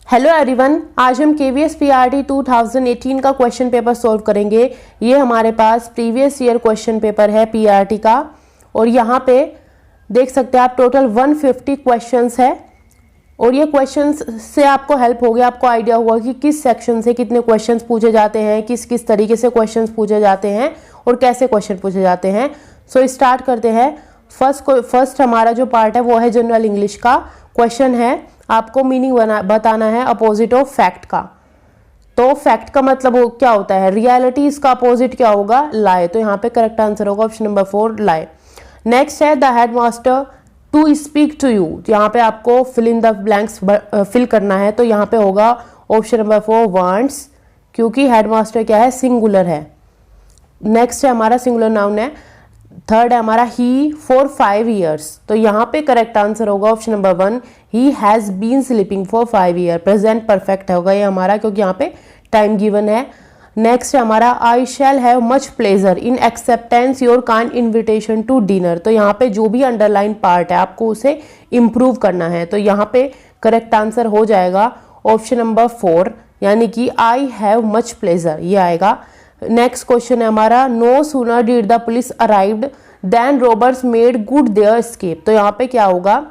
Hello everyone, आज हम KVS PRT 2018 का क्वेश्चन पेपर सॉल्व करेंगे। ये हमारे पास प्रीवियस ईयर क्वेश्चन पेपर है PRT का और यहाँ पे देख सकते हैं आप टोटल 150 क्वेश्चंस है और ये क्वेश्चंस से आपको हेल्प हो गया, आपको आइडिया हुआ कि किस सेक्शन से कितने क्वेश्चंस पूछे जाते हैं, किस किस तरीके से क्वेश्चंस पूछे जाते हैं और कैसे क्वेश्चन पूछे जाते हैं। सो स्टार्ट करते हैं। फर्स्ट हमारा जो पार्ट है वो है जनरल इंग्लिश का। क्वेश्चन है आपको मीनिंग बताना है अपोजिट ऑफ फैक्ट का। तो फैक्ट का मतलब क्या होता है, रियलिटी। इसका अपोजिट क्या होगा, लाई। तो यहाँ पे करेक्ट आंसर होगा ऑप्शन नंबर 4 लाई। नेक्स्ट है the headmaster to speak to you. यहाँ पे आपको fill in the blanks fill करना है, तो यहाँ पे होगा ऑप्शन नंबर 4 वांट्स, क्योंकि हेडमास्टर क्या है, सिंगुलर है। नेक्स्ट है हमारा सिंगुलर नाउन है। थर्ड है हमारा ही फॉर 5 years। तो यहाँ पे करेक्ट आंसर होगा ऑप्शन नंबर 1 ही has been sleeping for 5 years। Present perfect होगा ये हमारा, क्योंकि यहाँ पे टाइम गिवन है। नेक्स्ट है हमारा I shall have much pleasure in acceptance your kind invitation to dinner. तो यहाँ पे जो भी अंडरलाइन पार्ट है आपको उसे इम्प्रूव करना है, तो यहाँ पे करेक्ट आंसर हो जाएगा ऑप्शन नंबर 4, यानी कि आई हैव मच प्लेजर, ये आएगा। नेक्स्ट क्वेश्चन है हमारा no sooner did the police arrived then robbers made good their escape. तो यहाँ पे क्या होगा,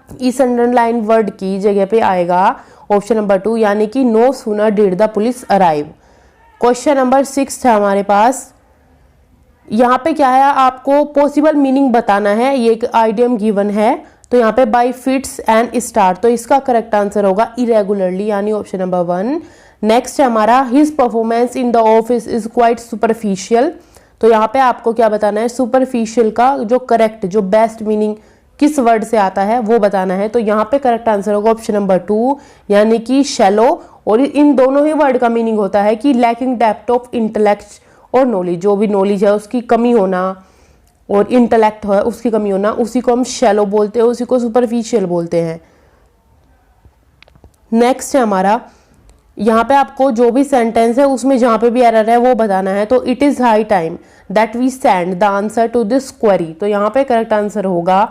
इस अंडरलाइन वर्ड की जगह पे आएगा ऑप्शन नंबर 2, यानी कि no sooner did the police arrive. Question number 6 है हमारे पास। यहाँ पे क्या है, आपको पॉसिबल मीनिंग बताना है। ये एक आइडियम गिवन है, तो यहाँ पे बाई फिट्स एंड स्टार। तो इसका करेक्ट आंसर होगा इरेगुलरली, यानी ऑप्शन नंबर 1। नेक्स्ट है हमारा his performance in the office is quite superficial. तो यहाँ पे आपको क्या बताना है, सुपरफिशियल का जो करेक्ट, जो बेस्ट मीनिंग किस वर्ड से आता है वो बताना है। तो यहाँ पे करेक्ट आंसर होगा ऑप्शन नंबर 2, यानी कि शैलो। और इन दोनों ही वर्ड का मीनिंग होता है कि लैकिंग डेप्थ ऑफ इंटेलेक्ट और नॉलेज। जो भी नॉलेज है उसकी कमी होना और इंटेलेक्ट है उसकी कमी होना, उसी को हम शैलो बोलते हैं, उसी को सुपरफिशियल बोलते हैं। नेक्स्ट है हमारा, यहाँ पे आपको जो भी सेंटेंस है उसमें जहाँ पे भी एरर है वो बताना है। तो it is high time that we send the answer to this query. तो यहाँ पे करेक्ट आंसर होगा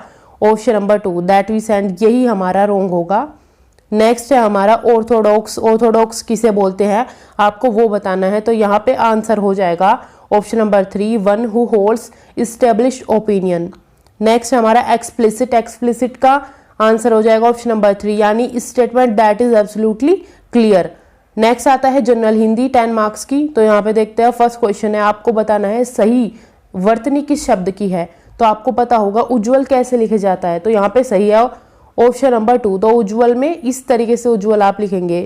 option number 2 that we send, यही हमारा रॉन्ग होगा। नेक्स्ट है हमारा ऑर्थोडॉक्स। ऑर्थोडॉक्स किसे बोलते हैं आपको वो बताना है, तो यहाँ पे आंसर हो जाएगा option number 3 one who holds established opinion. Next है हमारा एक्सप्लिसिट। एक्सप्लिसिट का आंसर हो जाएगा ऑप्शन नंबर 3, यानी statement that is absolutely clear. Next आता है जनरल हिंदी 10 मार्क्स की। तो यहाँ पे देखते हैं फर्स्ट क्वेश्चन है, आपको बताना है सही वर्तनी किस शब्द की है। तो आपको पता होगा उज्ज्वल कैसे लिखे जाता है, तो यहाँ पे सही है ऑप्शन नंबर 2। तो उज्ज्वल में इस तरीके से उज्ज्वल आप लिखेंगे।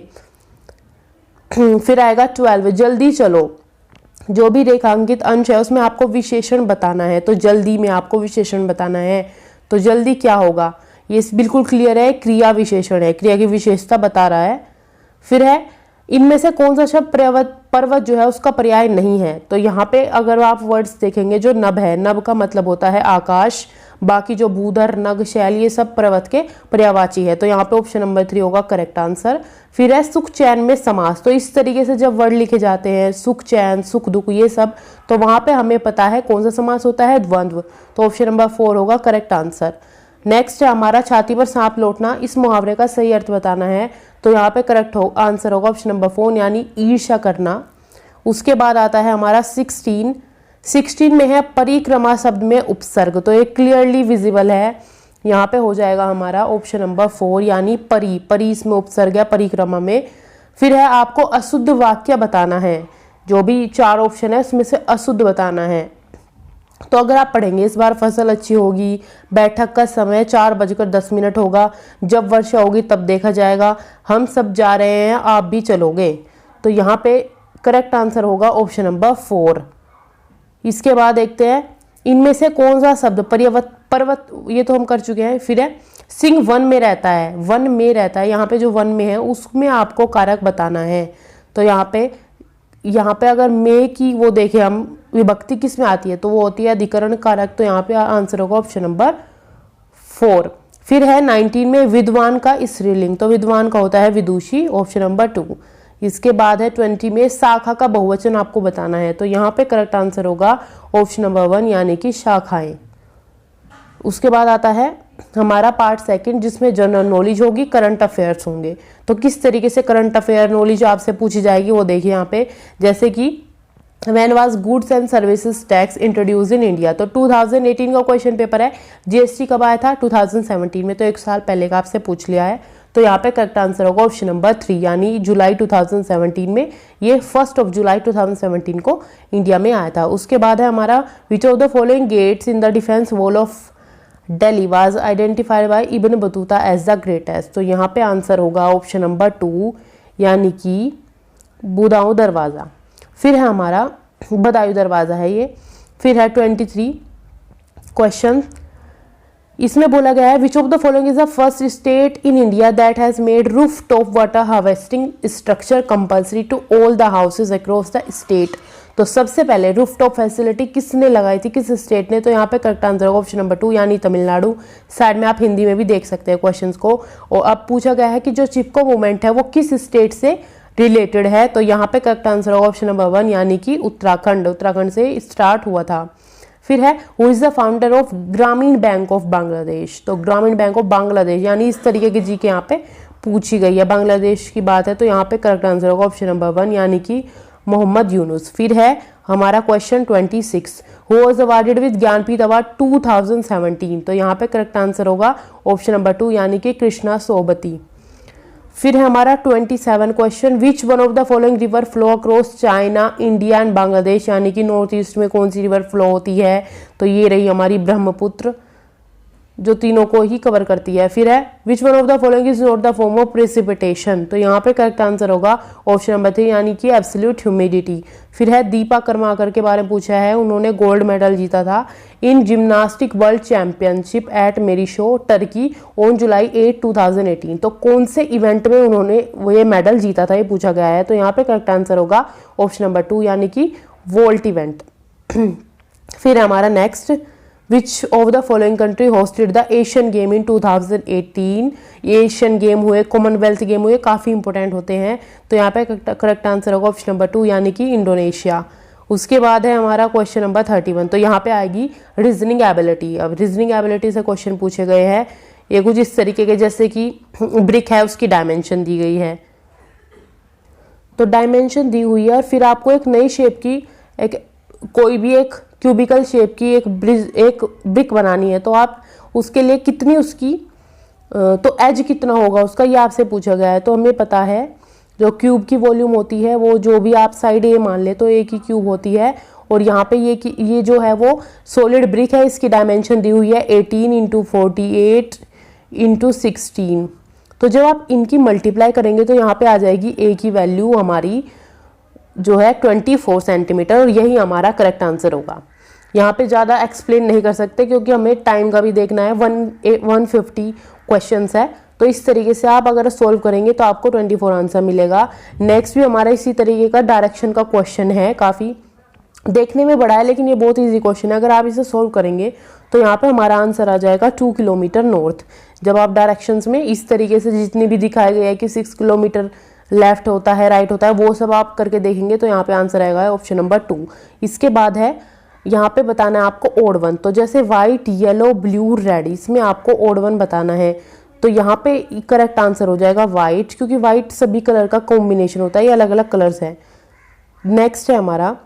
फिर आएगा 12 जल्दी चलो। जो भी रेखांकित अंश है उसमें आपको विशेषण बताना है, तो जल्दी में आपको विशेषण बताना है। तो जल्दी क्या होगा, ये बिल्कुल क्लियर है, क्रिया विशेषण है, क्रिया की विशेषता बता रहा है। फिर है इनमें से कौन सा शब्द पर्वत जो है उसका पर्याय नहीं है। तो यहाँ पे अगर आप वर्ड्स देखेंगे, जो नभ है, नभ का मतलब होता है आकाश, बाकी जो भूधर, नग, शैल, ये सब पर्वत के पर्यायवाची है। तो यहाँ पे ऑप्शन नंबर 3 होगा करेक्ट आंसर। फिर है सुख चैन में समास। तो इस तरीके से जब वर्ड लिखे जाते हैं, सुख चैन, सुख दुख, ये सब, तो वहां पे हमें पता है कौन सा समास होता है, द्वंद्व। तो ऑप्शन नंबर 4 होगा करेक्ट आंसर। नेक्स्ट है हमारा छाती पर सांप लौटना। इस मुहावरे का सही अर्थ बताना है, तो यहाँ पे करेक्ट आंसर होगा ऑप्शन नंबर 4, यानी ईर्ष्या करना। उसके बाद आता है हमारा 16 में है परिक्रमा शब्द में उपसर्ग। तो ये क्लियरली विजिबल है, यहाँ पे हो जाएगा हमारा ऑप्शन नंबर 4, यानी परी इसमें उपसर्ग है परिक्रमा में। फिर है आपको अशुद्ध वाक्य बताना है, जो भी 4 ऑप्शन है उसमें से अशुद्ध बताना है। तो अगर आप पढ़ेंगे इस बार फसल अच्छी होगी, बैठक का समय 4:10 होगा, जब वर्षा होगी तब देखा जाएगा, हम सब जा रहे हैं आप भी चलोगे। तो यहाँ पे करेक्ट आंसर होगा ऑप्शन नंबर 4। इसके बाद देखते हैं इनमें से कौन सा शब्द पर्वत, ये तो हम कर चुके हैं। फिर है सिंह वन में रहता है, वन में रहता है, यहाँ पे जो वन में है उसमें आपको कारक बताना है। तो यहाँ पे अगर में की वो देखें हम, विभक्ति किस में आती है, तो वो होती है अधिकरण कारक। तो यहाँ पे आंसर होगा ऑप्शन नंबर 4। फिर है 19 में विद्वान का स्त्रीलिंग। तो विद्वान का होता है विदुषी, ऑप्शन नंबर 2। इसके बाद है 20 में शाखा का बहुवचन आपको बताना है, तो यहाँ पे करेक्ट आंसर होगा ऑप्शन नंबर 1, यानी कि शाखाएं। उसके बाद आता है हमारा पार्ट सेकंड जिसमें जनरल नॉलेज होगी, करंट अफेयर्स होंगे। तो किस तरीके से करंट अफेयर नॉलेज आपसे पूछी जाएगी वो देखिए यहाँ पे, जैसे कि when was goods and services tax introduce in India, तो 2018 का क्वेश्चन पेपर है। जीएसटी कब आया था? 2017 में, तो 1 साल पहले का आपसे पूछ लिया है। तो यहाँ पे करेक्ट आंसर होगा ऑप्शन नंबर 3, यानी जुलाई 2017 में, ये 1 जुलाई 2017 को इंडिया में आया था। उसके बाद है हमारा which of the following gates in the defence wall of Delhi was identified by Ibn Battuta as the greatest, तो यहाँ पे आंसर होगा ऑप्शन नंबर 2, यानी कि बुदाऊं दरवाज़ा। फिर है हमारा बदायूं दरवाज़ा है ये। फिर है 23 क्वेश्चन, इसमें बोला गया है which of the following is the first state in India that has made rooftop water harvesting structure compulsory to all the houses across the state. तो सबसे पहले रूफ टॉप फैसिलिटी किसने लगाई थी, किस स्टेट ने? तो यहाँ पे करेक्ट आंसर होगा ऑप्शन नंबर 2, यानी तमिलनाडु। साइड में आप हिंदी में भी देख सकते हैं क्वेश्चंस को। और अब पूछा गया है कि जो चिपको मूवमेंट है वो किस स्टेट से रिलेटेड है, तो यहाँ पे करेक्ट आंसर होगा ऑप्शन नंबर 1, यानी कि उत्तराखंड। उत्तराखंड से स्टार्ट हुआ था। फिर है who is the founder of ग्रामीण बैंक ऑफ बांग्लादेश, तो ग्रामीण बैंक ऑफ बांग्लादेश, यानी इस तरीके की जी के यहाँ पे पूछी गई है, बांग्लादेश की बात है, तो यहाँ पे करेक्ट आंसर होगा ऑप्शन नंबर 1, यानी कि मोहम्मद यूनुस। फिर है हमारा question 26, who was awarded with Jnanpith award 2017, तो यहाँ पे करेक्ट आंसर होगा ऑप्शन नंबर 2, यानी कि कृष्णा सोबती। फिर है हमारा 27 question, which one of the following river flow across China, India and Bangladesh, यानी कि नॉर्थ ईस्ट में कौन सी रिवर फ्लो होती है, तो ये रही हमारी ब्रह्मपुत्र, जो तीनों को ही कवर करती है। फिर है which one of the following is not the form of precipitation, तो यहाँ पे करेक्ट आंसर होगा ऑप्शन नंबर 3, यानी कि एब्सोल्यूट ह्यूमिडिटी। फिर है दीपा कर्माकर के बारे में पूछा है, उन्होंने गोल्ड मेडल जीता था in gymnastic world championship at Mersin Turkey on July 8, 2018, तो कौन से इवेंट में उन्होंने ये मेडल जीता था, ये पूछा गया है। तो यहाँ पे करेक्ट आंसर होगा ऑप्शन नंबर 2, यानी कि वोल्ट इवेंट। फिर हमारा next, which of the following country hosted the Asian game in 2018, ये एशियन गेम हुए, कॉमनवेल्थ गेम हुए, काफ़ी इंपॉर्टेंट होते हैं, तो यहाँ पे करेक्ट आंसर होगा ऑप्शन नंबर 2, यानी कि इंडोनेशिया। उसके बाद है हमारा क्वेश्चन नंबर 31, तो यहाँ पे आएगी रीजनिंग एबिलिटी। अब रीजनिंग एबिलिटी से क्वेश्चन पूछे गए हैं, ये कुछ इस तरीके के, जैसे कि ब्रिक है उसकी डायमेंशन दी गई है, तो डायमेंशन दी हुई है, और फिर आपको एक नई शेप की कोई भी एक क्यूबिकल शेप की एक ब्रिक बनानी है, तो आप उसके लिए कितनी उसकी तो एज कितना होगा उसका, ये आपसे पूछा गया है। तो हमें पता है जो क्यूब की वॉल्यूम होती है वो जो भी आप साइड ए मान ले तो एक ही क्यूब होती है, और यहाँ पे ये जो है वो सॉलिड ब्रिक है, इसकी डायमेंशन दी हुई है 18 × 48 × 16। तो जब आप इनकी मल्टीप्लाई करेंगे तो यहाँ पे आ जाएगी ए की वैल्यू हमारी जो है 24 सेंटीमीटर, और यही हमारा करेक्ट आंसर होगा। यहाँ पे ज़्यादा एक्सप्लेन नहीं कर सकते क्योंकि हमें टाइम का भी देखना है, 150 क्वेश्चंस है, तो इस तरीके से आप अगर सोल्व करेंगे तो आपको 24 आंसर मिलेगा। नेक्स्ट भी हमारा इसी तरीके का डायरेक्शन का क्वेश्चन है, काफ़ी देखने में बड़ा है लेकिन ये बहुत ईजी क्वेश्चन है। अगर आप इसे सोल्व करेंगे तो यहाँ पे हमारा आंसर आ जाएगा 2 किलोमीटर नॉर्थ। जब आप डायरेक्शंस में इस तरीके से जितनी भी दिखाए गए हैं कि 6 किलोमीटर लेफ्ट होता है, राइट होता है, वो सब आप करके देखेंगे तो यहाँ पे आंसर आएगा ऑप्शन नंबर 2। इसके बाद है यहाँ पे बताना है आपको ओड वन, तो जैसे वाइट, येलो, ब्लू, रेड, इसमें आपको ओड वन बताना है, तो यहाँ पे करेक्ट आंसर हो जाएगा वाइट, क्योंकि वाइट सभी कलर का कॉम्बिनेशन होता है, ये अलग अलग कलर्स है। नेक्स्ट है हमारा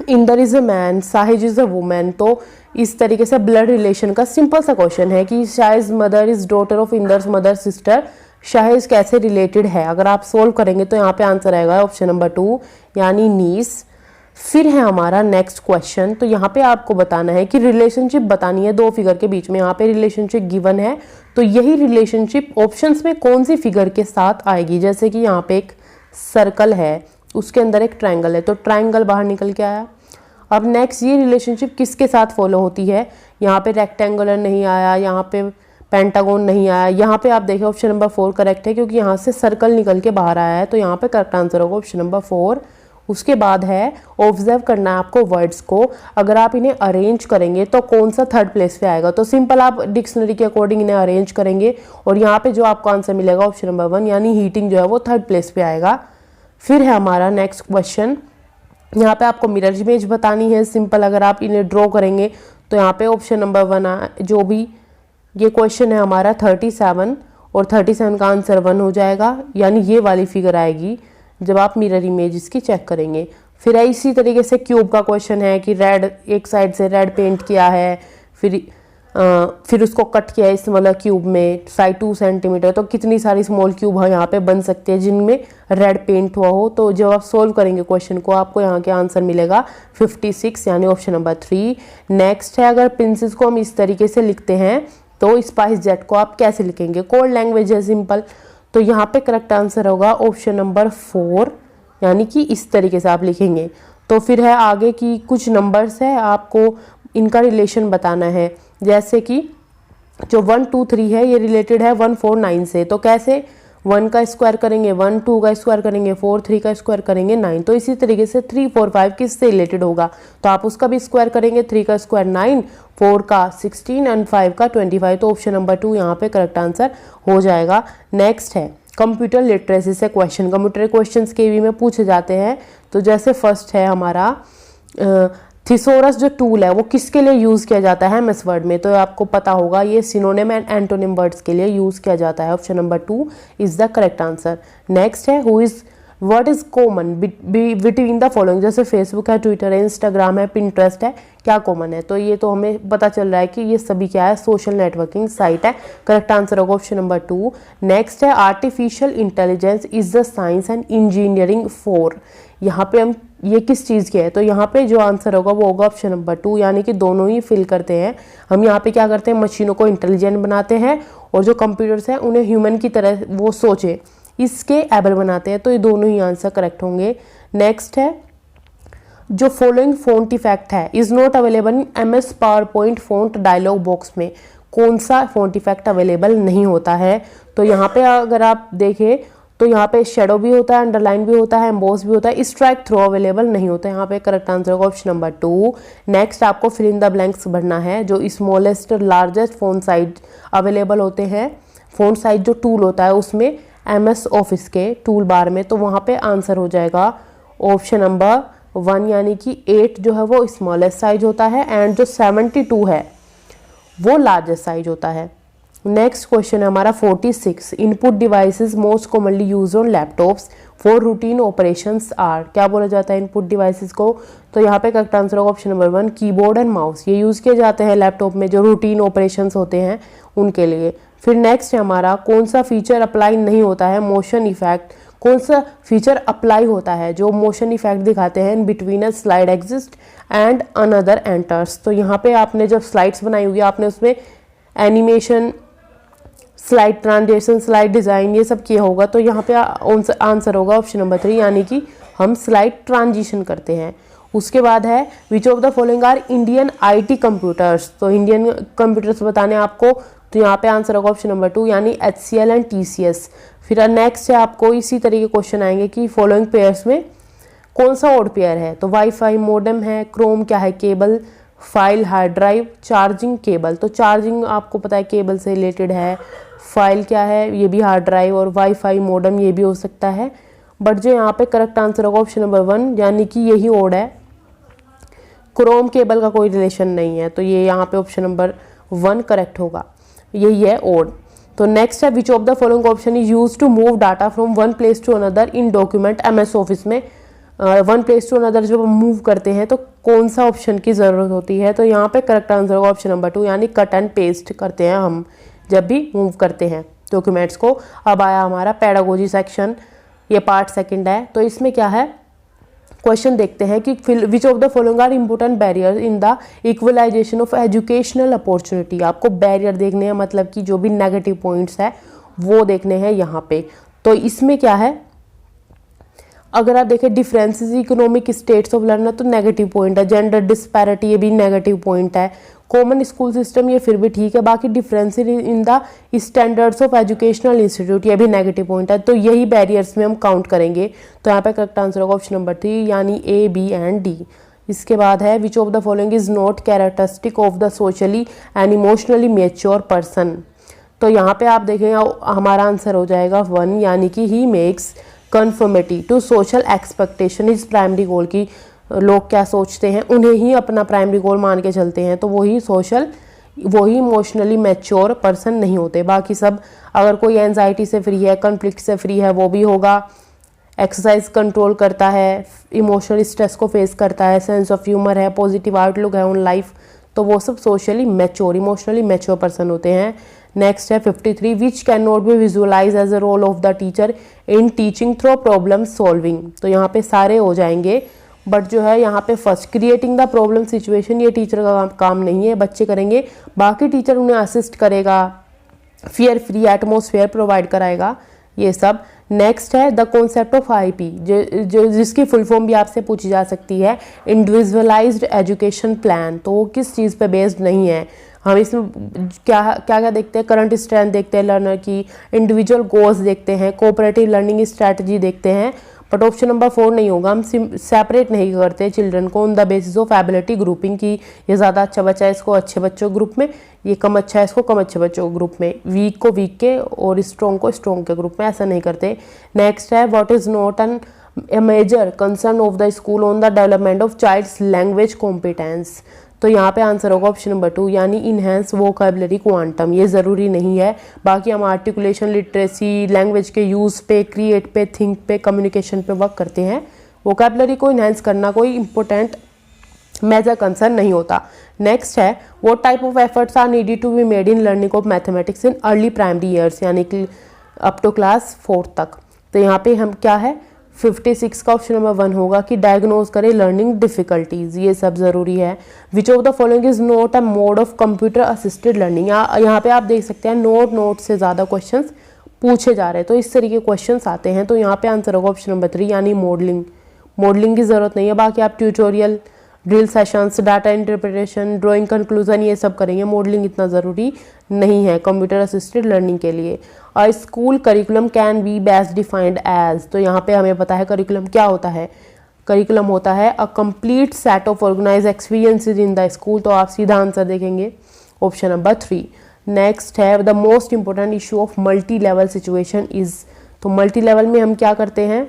Inder is a man, Sahij is a women, तो इस तरीके से ब्लड रिलेशन का सिंपल सा क्वेश्चन है कि Shahij mother is daughter of Inder's mother sister, Shahij कैसे रिलेटेड है, अगर आप सोल्व करेंगे तो यहाँ पे आंसर आएगा ऑप्शन नंबर 2 यानी नीस। फिर है हमारा नेक्स्ट क्वेश्चन, तो यहाँ पे आपको बताना है कि रिलेशनशिप बतानी है दो फिगर के बीच में, यहाँ पे रिलेशनशिप गिवन है, तो यही रिलेशनशिप ऑप्शंस में कौन सी फिगर के साथ आएगी। जैसे कि यहाँ पे एक सर्कल है, उसके अंदर एक ट्रायंगल है, तो ट्रायंगल बाहर निकल के आया। अब नेक्स्ट ये रिलेशनशिप किसके साथ फॉलो होती है, यहाँ पे रेक्टेंगुलर नहीं आया, यहाँ पे पेंटागोन नहीं आया, यहाँ पे आप देखें ऑप्शन नंबर 4 करेक्ट है क्योंकि यहाँ से सर्कल निकल के बाहर आया है, तो यहाँ पे करेक्ट आंसर होगा ऑप्शन नंबर 4। उसके बाद है ऑब्जर्व करना है आपको वर्ड्स को, अगर आप इन्हें अरेंज करेंगे तो कौन सा थर्ड प्लेस पे आएगा, तो सिंपल आप डिक्शनरी के अकॉर्डिंग इन्हें अरेंज करेंगे और यहाँ पे जो आपको आंसर मिलेगा ऑप्शन नंबर 1 यानी हीटिंग जो है वो थर्ड प्लेस पे आएगा। फिर है हमारा नेक्स्ट क्वेश्चन, यहाँ पे आपको मिरर इमेज बतानी है, सिंपल अगर आप इन्हें ड्रॉ करेंगे तो यहाँ पे ऑप्शन नंबर 1 जो भी ये क्वेश्चन है हमारा 37 और 37 का आंसर 1 हो जाएगा, यानी ये वाली फिगर आएगी जब आप मिरर इमेज इसकी चेक करेंगे। फिर इसी तरीके से क्यूब का क्वेश्चन है कि रेड, एक साइड से रेड पेंट किया है, फिर उसको कट किया है इस वाला क्यूब में, साइड 2 सेंटीमीटर, तो कितनी सारी स्मॉल क्यूब यहाँ पे बन सकते हैं जिनमें रेड पेंट हुआ हो। तो जब आप सोल्व करेंगे क्वेश्चन को आपको यहाँ के आंसर मिलेगा 56, यानी ऑप्शन नंबर 3। नेक्स्ट है, अगर प्रिंसेस को हम इस तरीके से लिखते हैं तो स्पाइस जेट को आप कैसे लिखेंगे? कोड लैंग्वेज है, सिंपल। तो यहाँ पे करेक्ट आंसर होगा ऑप्शन नंबर 4, यानी कि इस तरीके से आप लिखेंगे। तो फिर है आगे की कुछ नंबर्स है, आपको इनका रिलेशन बताना है। जैसे कि जो 1 2 3 है ये रिलेटेड है 1 4 9 से, तो कैसे 1 का स्क्वायर करेंगे 1, 2 का स्क्वायर करेंगे 4, 3 का स्क्वायर करेंगे 9। तो इसी तरीके से 3 4 5 किससे रिलेटेड होगा? तो आप उसका भी स्क्वायर करेंगे, 3 का स्क्वायर 9, 4 का 16 एंड 5 का 25। तो ऑप्शन नंबर 2 यहाँ पे करेक्ट आंसर हो जाएगा। नेक्स्ट है कंप्यूटर लिटरेसी से क्वेश्चन। कंप्यूटर क्वेश्चंस केवी में पूछे जाते हैं। तो जैसे फर्स्ट है हमारा थिसोरस जो टूल है वो किसके लिए यूज़ किया जाता है एमएस वर्ड में? तो आपको पता होगा ये सिनोनिम एंड एंटोनिम वर्ड्स के लिए यूज़ किया जाता है। Option number 2 is the correct answer. Next है what is common between the following. जैसे फेसबुक है, ट्विटर है, इंस्टाग्राम है, पिंटरेस्ट है, क्या कॉमन है? तो ये तो हमें पता चल रहा है कि ये सभी क्या है, सोशल नेटवर्किंग साइट है। करेक्ट आंसर होगा ऑप्शन नंबर 2। नेक्स्ट है artificial intelligence is the science and engineering for. यहाँ पे हम ये किस चीज़ के है? तो यहाँ पे जो आंसर होगा वो होगा ऑप्शन नंबर 2, यानी कि दोनों ही फिल करते हैं। हम यहाँ पे क्या करते हैं, मशीनों को इंटेलिजेंट बनाते हैं और जो कंप्यूटर्स हैं उन्हें ह्यूमन की तरह वो सोचे इसके एबल बनाते हैं। तो ये दोनों ही आंसर करेक्ट होंगे। नेक्स्ट है जो फॉलोइंग फॉन्ट इफेक्ट है is not available in MS PowerPoint font dialog box में। कौन सा फॉन्ट इफेक्ट अवेलेबल नहीं होता है? तो यहाँ पे अगर आप देखें तो यहाँ पे शेडो भी होता है, अंडरलाइन भी होता है, एम्बोस भी होता है, स्ट्राइक थ्रो अवेलेबल नहीं होता है। यहाँ पे करेक्ट आंसर होगा ऑप्शन नंबर 2। नेक्स्ट आपको फिल इन द ब्लैंक्स भरना है। जो smallest largest phone size available होते हैं, फोन साइज जो टूल होता है उसमें एमएस ऑफिस के टूल बार में, तो वहाँ पे आंसर हो जाएगा ऑप्शन नंबर 1, यानी कि 8 जो है वो स्मॉलेस्ट साइज होता है एंड जो 72 है वो लार्जेस्ट साइज होता है। नेक्स्ट क्वेश्चन है हमारा 46। Input devices most commonly use on laptops for routine operations are. क्या बोला जाता है इनपुट डिवाइसेस को? तो यहाँ पे करेक्ट आंसर होगा option number 1 keyboard and mouse. ये यूज़ किए जाते हैं लैपटॉप में जो रूटीन ऑपरेशंस होते हैं उनके लिए। फिर नेक्स्ट है हमारा कौन सा फीचर अप्लाई नहीं होता है मोशन इफेक्ट। कौन सा फीचर अप्लाई होता है जो मोशन इफेक्ट दिखाते हैं in between a slide exist and another enters. तो यहाँ पे आपने जब स्लाइड्स बनाई होगी आपने उसमें animation, slide transaction, slide design ये सब किया होगा। तो यहाँ पे आंसर होगा ऑप्शन नंबर 3, यानी कि हम स्लाइड ट्रांजिशन करते हैं। उसके बाद है which of the following are Indian IT computers. तो इंडियन कंप्यूटर्स बताने आपको, तो यहाँ पे आंसर होगा ऑप्शन नंबर 2, यानी HCL एंड TCS। फिर नेक्स्ट है आपको इसी तरीके क्वेश्चन आएंगे कि फॉलोइंग पेयर्स में कौन सा ओड पेयर है। तो वाईफाई मोडेम है, क्रोम क्या है, cable, file hard drive, charging cable. तो चार्जिंग आपको पता है केबल से रिलेटेड है, फाइल क्या है ये भी हार्ड ड्राइव, और वाईफाई मोडेम ये भी हो सकता है। बट जो यहाँ पे करेक्ट आंसर होगा ऑप्शन नंबर 1, यानी कि यही ओड है। क्रोम केबल का कोई रिलेशन नहीं है, तो ये यहाँ पे ऑप्शन नंबर 1 करेक्ट होगा, यही है ओड। तो नेक्स्ट है which of the following option is use to move data from one place to another in document. MS office में वन प्लेस टू अनदर जब मूव करते हैं तो कौन सा ऑप्शन की ज़रूरत होती है? तो यहाँ पे करेक्ट आंसर होगा ऑप्शन नंबर 2, यानी कट एंड पेस्ट करते हैं हम जब भी मूव करते हैं डॉक्यूमेंट्स को। अब आया हमारा पेडागोजी सेक्शन, ये पार्ट सेकंड है। तो इसमें क्या है, क्वेश्चन देखते हैं कि which of the following are important barrier in the equalisation of educational opportunity. आपको बैरियर देखने हैं, मतलब कि जो भी नेगेटिव पॉइंट्स है वो देखने हैं यहाँ पे। तो इसमें क्या है, अगर आप देखें differences economic states of learner तो नेगेटिव पॉइंट है, जेंडर डिस्पैरिटी ये भी नेगेटिव पॉइंट है, कॉमन स्कूल सिस्टम ये फिर भी ठीक है, बाकी difference in the standards of educational institute ये भी नेगेटिव पॉइंट है। तो यही बैरियर्स में हम काउंट करेंगे। तो यहाँ पे करेक्ट आंसर होगा ऑप्शन नंबर 3, यानी A, B एंड D। इसके बाद है which of the following is not characteristic of the socially and emotionally mature person. तो यहाँ पे आप देखें हमारा आंसर हो जाएगा 1, यानी कि he makes conformity to social expectation is primary goal की लोग क्या सोचते हैं उन्हें ही अपना प्राइमरी गोल मान के चलते हैं, तो वही सोशल वही इमोशनली मैच्योर पर्सन नहीं होते। बाकी सब, अगर कोई एंजाइटी से फ्री है, कॉन्फ्लिक्ट से फ्री है, वो भी होगा। एक्सरसाइज कंट्रोल करता है, इमोशनल स्ट्रेस को फेस करता है, सेंस ऑफ ह्यूमर है, पॉजिटिव आउटलुक है ऑन लाइफ, तो वो सब socially mature, emotionally mature person होते हैं। नेक्स्ट है 53, which can not be visualise as a role of the teacher in teaching through problem solving. तो यहाँ पे सारे हो जाएंगे, बट जो है यहाँ पे first creating the problem situation, ये टीचर का काम नहीं है, बच्चे करेंगे। बाकी टीचर उन्हें असिस्ट करेगा, फियर फ्री एटमोसफेयर प्रोवाइड कराएगा, ये सब। नेक्स्ट है द कॉन्सेप्ट ऑफ आईपी, जो जिसकी फुल फॉर्म भी आपसे पूछी जा सकती है, इंडिविजुअलाइज्ड एजुकेशन प्लान। तो वो किस चीज़ पे बेस्ड नहीं है, हम इसमें क्या क्या क्या देखते हैं, करंट स्ट्रेंथ देखते हैं लर्नर की, इंडिविजुअल गोल्स देखते हैं, कोऑपरेटिव लर्निंग स्ट्रैटेजी देखते हैं। बट ऑप्शन नंबर 4 नहीं होगा, हम सेपरेट नहीं करते चिल्ड्रन को on the basis of ability grouping की, ये ज़्यादा अच्छा बच्चा है इसको अच्छे बच्चों ग्रुप में, ये कम अच्छा है इसको कम अच्छे बच्चों ग्रुप में, वीक को वीक के और स्ट्रॉन्ग को स्ट्रॉन्ग के ग्रुप में, ऐसा नहीं करते। नेक्स्ट है what is not an a major concern of the school on the development of child's language competence. तो यहाँ पे आंसर होगा ऑप्शन नंबर 2, यानी इनहेंस वोकैबुलरी क्वांटम। ये ज़रूरी नहीं है, बाकी हम आर्टिकुलेशन, लिटरेसी, लैंग्वेज के यूज़ पे, क्रिएट पे, थिंक पे, कम्युनिकेशन पे वर्क करते हैं। वोकैबुलरी को इनहेंस करना कोई इंपॉर्टेंट मेजर कंसर्न नहीं होता। नेक्स्ट है what type of efforts are needed to be made in learning of mathematics in early primary years, यानी कि अप टू क्लास 4 तक। तो यहाँ पे हम क्या है 56 का ऑप्शन नंबर 1 होगा कि डायग्नोज करें लर्निंग डिफिकल्टीज, ये सब जरूरी है। Which of the following is not a mode of computer assisted learning, यहाँ पे आप देख सकते हैं नोट से ज़्यादा क्वेश्चंस पूछे जा रहे हैं, तो इस तरीके क्वेश्चंस आते हैं। तो यहाँ पे आंसर होगा ऑप्शन नंबर 3, यानी मॉडलिंग की ज़रूरत नहीं है। बाकी आप tutorial, drill sessions, data interpretation, drawing conclusion, ये सब करेंगे। मॉडलिंग इतना ज़रूरी नहीं है कंप्यूटर असिस्टेड लर्निंग के लिए। और school curriculum can be best defined as, तो यहाँ पे हमें पता है करिकुलम क्या होता है। करिकुलम होता है a complete set of organise experiences in the school, तो आप सीधा आंसर देखेंगे ऑप्शन नंबर 3। नेक्स्ट है the most important issue of multi level situation is, तो मल्टी लेवल में हम क्या करते हैं,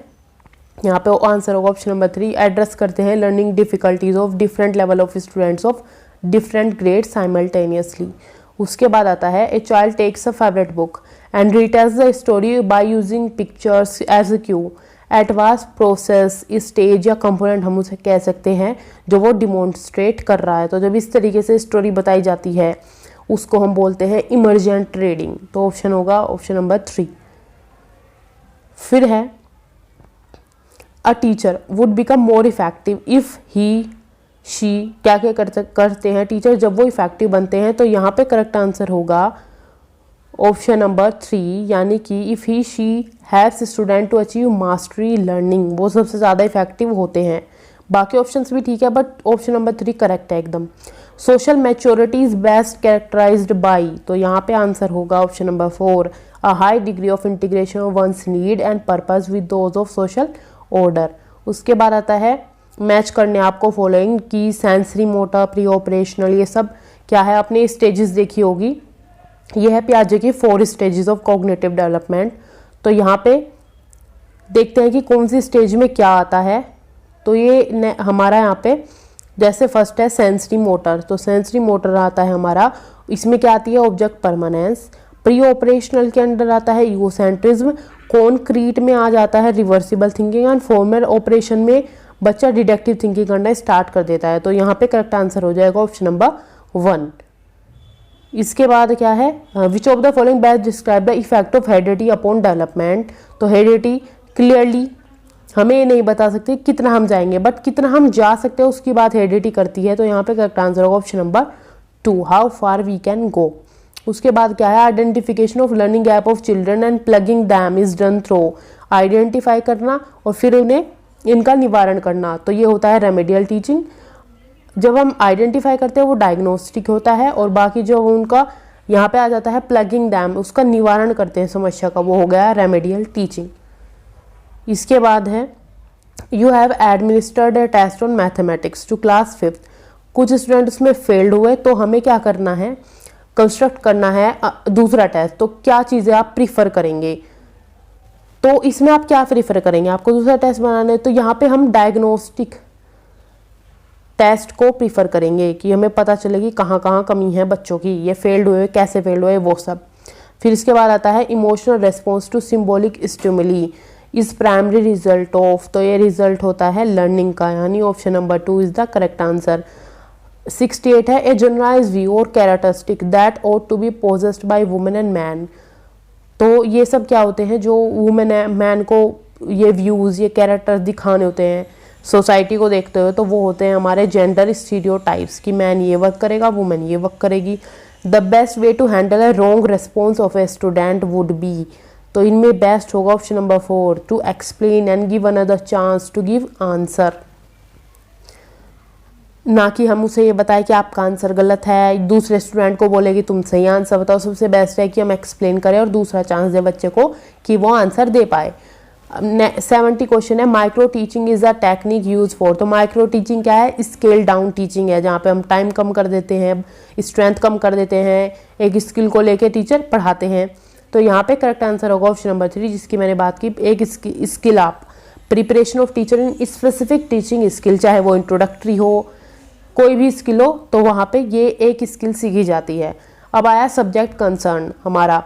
यहाँ पे आंसर होगा ऑप्शन नंबर 3, एड्रेस करते हैं learning difficulties of different level of students of different grade simultaneously. उसके बाद आता है a child takes a favourite book and retells the story by using pictures as a cue at vast process, stage या component हम उसे कह सकते हैं जो वो डिमॉन्स्ट्रेट कर रहा है। तो जब इस तरीके से स्टोरी बताई जाती है उसको हम बोलते हैं इमर्जेंट रीडिंग। तो ऑप्शन होगा ऑप्शन नंबर 3। फिर है a teacher would become more effective if he she, क्या क्या करते हैं टीचर जब वो इफेक्टिव बनते हैं, तो यहाँ पे करेक्ट आंसर होगा ऑप्शन नंबर 3, यानी कि if he she haves student to achieve mastery learning, वो सबसे ज़्यादा इफेक्टिव होते हैं। बाकी ऑप्शंस भी ठीक है बट ऑप्शन नंबर 3 करेक्ट है एकदम। Social maturity is best characterised by, तो यहाँ पे आंसर होगा option number 4, a high degree of integration of one's need and purpose with those of social order. उसके बाद आता है मैच करने आपको फॉलोइंग की सेंसरी मोटर, प्री ऑपरेशनल, ये सब क्या है, आपने स्टेजेस देखी होगी। ये है पियाजे की 4 स्टेजेस ऑफ कॉग्निटिव डेवलपमेंट। तो यहाँ पे देखते हैं कि कौन सी स्टेज में क्या आता है। तो ये हमारा यहाँ पे जैसे फर्स्ट है सेंसरी मोटर, तो सेंसरी मोटर आता है हमारा, इसमें क्या आती है ऑब्जेक्ट परमानेंस। प्री ऑपरेशनल के अंडर आता है ईगोसेंट्रिज्म, कॉन्क्रीट में आ जाता है reversible thinking and formal operation में बच्चा डिडक्टिव थिंकिंग करना स्टार्ट कर देता है। तो यहाँ पे करेक्ट आंसर हो जाएगा ऑप्शन नंबर 1। इसके बाद क्या है which of the following best describe the effect of heredity upon development. तो हेरिडिटी क्लियरली हमें नहीं बता सकते कितना हम जाएंगे, बट कितना हम जा सकते हैं उसकी बात हेरिडिटी करती है। तो यहाँ पे करेक्ट आंसर होगा option number 2, how far we can go. उसके बाद क्या है identification of learning gap of children and plugging them is done through, identify करना और फिर उन्हें इनका निवारण करना, तो ये होता है रेमेडियल टीचिंग। जब हम आइडेंटिफाई करते हैं वो डायग्नोस्टिक होता है, और बाकी जो उनका यहाँ पे आ जाता है प्लगिंग डैम, उसका निवारण करते हैं समस्या का, वो हो गया रेमेडियल टीचिंग। इसके बाद है you have administered a test on mathematics to class 5, कुछ स्टूडेंट्स में फेल्ड हुए, तो हमें क्या करना है कंस्ट्रक्ट करना है दूसरा टेस्ट। तो क्या चीज़ें आप प्रीफर करेंगे, तो इसमें आप क्या प्रीफर करेंगे, आपको दूसरा टेस्ट बनाना है। तो यहाँ पे हम डायग्नोस्टिक टेस्ट को प्रीफर करेंगे कि हमें पता चले कि कहाँ कहाँ कमी है बच्चों की, ये फेल्ड हुए, कैसे फेल्ड हुए, वो सब। फिर इसके बाद आता है emotional response to symbolic stimuli is primary result of, तो ये रिजल्ट होता है लर्निंग का, यानी option number 2 is the correct answer. 68 है ए जनरलाइज्ड व्यू और characteristic that ought to be possessed by women and man. तो ये सब क्या होते हैं, जो वुमेन मैन को ये व्यूज़, ये कैरेक्टर्स दिखाने होते हैं सोसाइटी को देखते हुए, तो वो होते हैं हमारे जेंडर स्टीरियोटाइप्स कि मैन ये वर्क करेगा, वुमेन ये वर्क करेगी। The best way to handle a wrong response of a student would be, तो इनमें बेस्ट होगा option number 4 to explain and give another chance to give answer, ना कि हम उसे ये बताएं कि आपका आंसर गलत है, दूसरे स्टूडेंट को बोले कि तुम सही आंसर बताओ। सबसे बेस्ट है कि हम एक्सप्लेन करें और दूसरा चांस दें बच्चे को कि वो आंसर दे पाए। 70 क्वेश्चन है micro teaching is a technique use for, तो माइक्रो टीचिंग क्या है, स्केल डाउन टीचिंग है, जहाँ पे हम टाइम कम कर देते हैं, स्ट्रेंथ कम कर देते हैं, एक स्किल को लेके टीचर पढ़ाते हैं। तो यहाँ पे करेक्ट आंसर होगा ऑप्शन नंबर 3, जिसकी मैंने बात की। एक स्किल आप preparation of teacher in specific teaching skill, चाहे वो इंट्रोडक्टरी हो, कोई भी स्किल हो, तो वहाँ पे ये एक स्किल सीखी जाती है। अब आया सब्जेक्ट कंसर्न हमारा,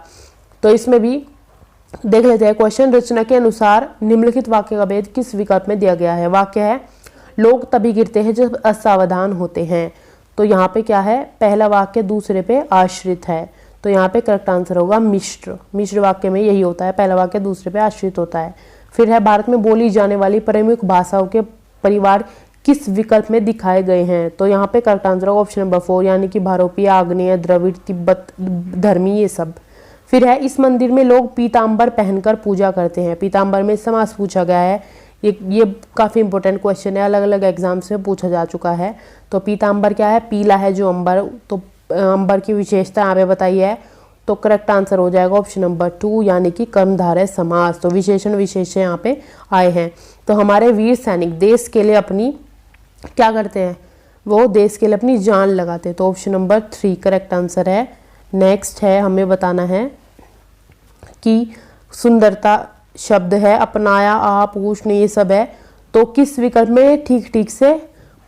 तो इसमें भी देख लेते हैं क्वेश्चन। रचना के अनुसार निम्नलिखित वाक्य का भेद किस विकल्प में दिया गया है। वाक्य है लोग तभी गिरते हैं जब असावधान होते हैं, तो यहाँ पे क्या है, पहला वाक्य दूसरे पे आश्रित है, तो यहाँ पे करेक्ट आंसर होगा मिश्र। मिश्र वाक्य में यही होता है, पहला वाक्य दूसरे पे आश्रित होता है। फिर है भारत में बोली जाने वाली प्रमुख भाषाओं के परिवार किस विकल्प में दिखाए गए हैं, तो यहाँ पे करेक्ट आंसर होगा ऑप्शन नंबर 4, यानी कि भारोपीय, आग्नेय, द्रविड़, तिब्बत धर्मी, ये सब। फिर है इस मंदिर में लोग पीताम्बर पहनकर पूजा करते हैं। पीताम्बर में समास पूछा गया है, ये काफ़ी इंपॉर्टेंट क्वेश्चन है, अलग अलग एग्जाम्स में पूछा जा चुका है। तो पीताम्बर क्या है, पीला है जो अंबर, तो अंबर की विशेषता यहाँ पे बताई है, तो करेक्ट आंसर हो जाएगा ऑप्शन नंबर 2, यानी कि कर्मधारय समास। तो विशेषण विशेष यहाँ पे आए हैं। तो हमारे वीर सैनिक देश के लिए अपनी क्या करते हैं, वो देश के लिए अपनी जान लगाते हैं, तो ऑप्शन नंबर 3 करेक्ट आंसर है। नेक्स्ट है, हमें बताना है कि सुंदरता शब्द है, अपनाया, आप, उष्ण, ये सब है, तो किस विकल्प में ठीक ठीक से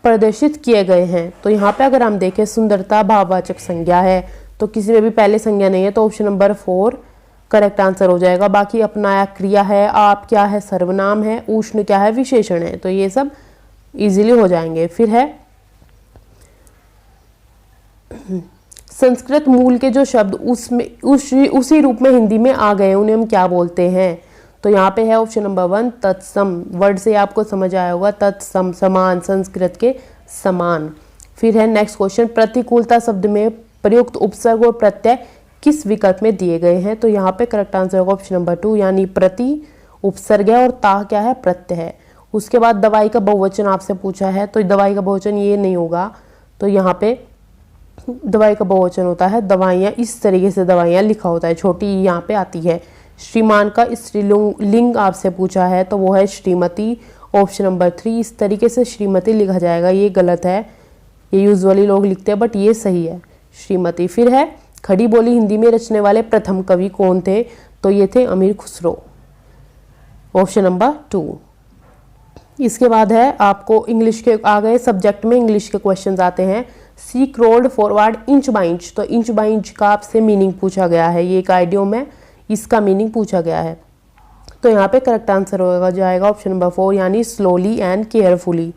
प्रदर्शित किए गए हैं। तो यहाँ पे अगर हम देखें सुंदरता भाववाचक संज्ञा है, तो किसी में भी पहले संज्ञा नहीं है, तो ऑप्शन नंबर 4 करेक्ट आंसर हो जाएगा। बाकी अपनाया क्रिया है, आप क्या है सर्वनाम है, उष्ण क्या है विशेषण है, तो ये सब इजीली हो जाएंगे। फिर है संस्कृत मूल के जो शब्द उसमें उसी रूप में हिंदी में आ गए उन्हें हम क्या बोलते हैं, तो यहाँ पे है ऑप्शन नंबर 1 तत्सम। वर्ड से आपको समझ आया होगा, तत्सम समान, संस्कृत के समान। फिर है नेक्स्ट क्वेश्चन, प्रतिकूलता शब्द में प्रयुक्त उपसर्ग और प्रत्यय किस विकल्प में दिए गए हैं, तो यहाँ पे करेक्ट आंसर होगा ऑप्शन नंबर 2, यानी प्रति उपसर्ग है और ता क्या है, प्रत्यय है। उसके बाद दवाई का बहुवचन आपसे पूछा है, तो दवाई का बहुवचन ये नहीं होगा, तो यहाँ पे दवाई का बहुवचन होता है दवाइयाँ, इस तरीके से दवाइयाँ लिखा होता है, छोटी यहाँ पे आती है। श्रीमान का स्त्रीलिंग आपसे पूछा है, तो वो है श्रीमती, ऑप्शन नंबर 3। इस तरीके से श्रीमती लिखा जाएगा, ये गलत है, ये यूजुअली लोग लिखते हैं, बट ये सही है श्रीमती। फिर है खड़ी बोली हिंदी में रचने वाले प्रथम कवि कौन थे, तो ये थे अमीर खुसरो, ऑप्शन नंबर 2। इसके बाद है आपको इंग्लिश के आ गए, सब्जेक्ट में इंग्लिश के क्वेश्चंस आते हैं। सी क्रोल्ड फॉरवर्ड इंच बाय इंच, तो इंच बाय इंच का आपसे मीनिंग पूछा गया है, ये एक आइडियम है, इसका मीनिंग पूछा गया है, तो यहाँ पे करेक्ट आंसर होगा जाएगा ऑप्शन नंबर 4, यानी स्लोली एंड केयरफुली।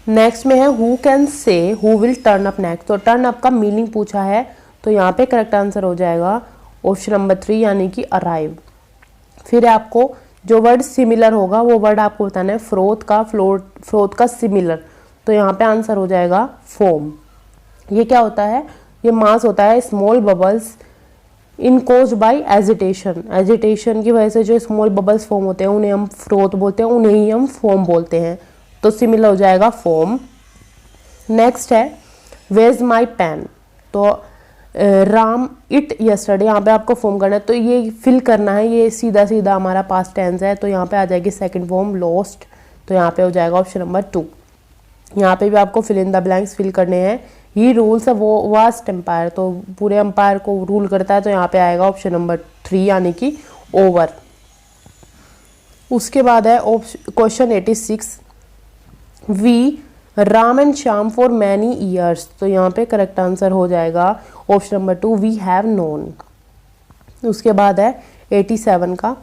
नेक्स्ट में है who can say who will turn up next, तो टर्न अप का मीनिंग पूछा है, तो यहाँ पे करेक्ट आंसर हो जाएगा ऑप्शन नंबर 3, यानी कि अराइव। फिर आपको जो वर्ड सिमिलर होगा वो वर्ड आपको बताना है, फ्रोथ का सिमिलर, तो यहाँ पे आंसर हो जाएगा फोम। ये क्या होता है, ये मास होता है, small bubbles in cause by agitation, agitation की वजह से जो स्मॉल बबल्स फॉर्म होते हैं उन्हें हम फ्रोथ बोलते हैं, उन्हें ही हम फोम बोलते हैं, तो सिमिलर हो जाएगा फोम। नेक्स्ट है वेज माई पेन, तो राम इट यस्टरडे, यहाँ पे आपको फॉर्म करना है, तो ये फिल करना है, ये सीधा सीधा हमारा पास्ट टेंस है, तो यहाँ पे आ जाएगी सेकंड फॉर्म लॉस्ट, तो यहाँ पे हो जाएगा ऑप्शन नंबर 2। यहाँ पे भी आपको fill in the blanks fill करने हैं। ही रूल्स है वो वास्ट एम्पायर, तो पूरे एम्पायर को रूल करता है, तो यहाँ पे आएगा ऑप्शन नंबर 3, यानी कि ओवर। उसके बाद है question 86, we Ram and Shyam for many years, तो यहाँ पे करेक्ट आंसर हो जाएगा option number 2 we have known. उसके बाद है 87 का,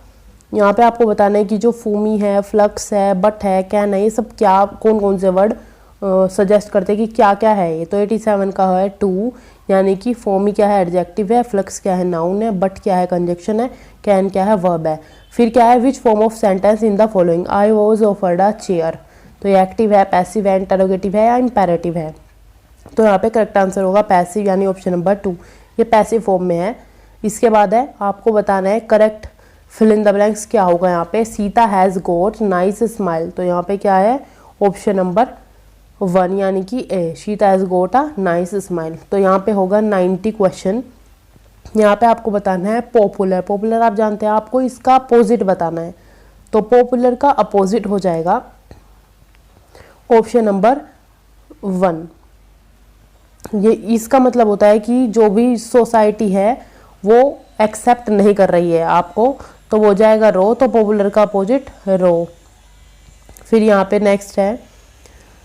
यहाँ पे आपको बताना है कि जो फूमी है, फ्लक्स है, बट है, कैन है, ये सब क्या कौन कौन से वर्ड सजेस्ट करते हैं कि क्या क्या है ये। तो 87 का है टू, यानी कि फोमी क्या है एडजेक्टिव है, फ्लक्स क्या है नाउन है, बट क्या है कंजक्शन है, कैन क्या है वर्ब है। फिर क्या है which form of sentence in the following, I was offered a chair, तो ये एक्टिव है, पैसिव है, इंटरोगेटिव है या इम्पेरेटिव है। तो यहाँ पे करेक्ट आंसर होगा पैसिव, यानी ऑप्शन नंबर 2, ये पैसिव फॉर्म में है। इसके बाद है आपको बताना है correct fill in the blanks क्या होगा यहाँ पे। Sita has got nice smile, तो यहाँ पे क्या है ऑप्शन नंबर 1 यानी कि A, Sita has got a nice smile. तो यहाँ पे होगा 90 क्वेश्चन। यहाँ पे आपको बताना है पॉपुलर, पॉपुलर आप जानते हैं, आपको इसका अपोजिट बताना है। तो पॉपुलर का अपोजिट हो जाएगा ऑप्शन नंबर 1। ये इसका मतलब होता है कि जो भी सोसाइटी है वो एक्सेप्ट नहीं कर रही है आपको, तो वो जाएगा रो, तो पॉपुलर का अपोजिट रो। फिर यहाँ पे नेक्स्ट है,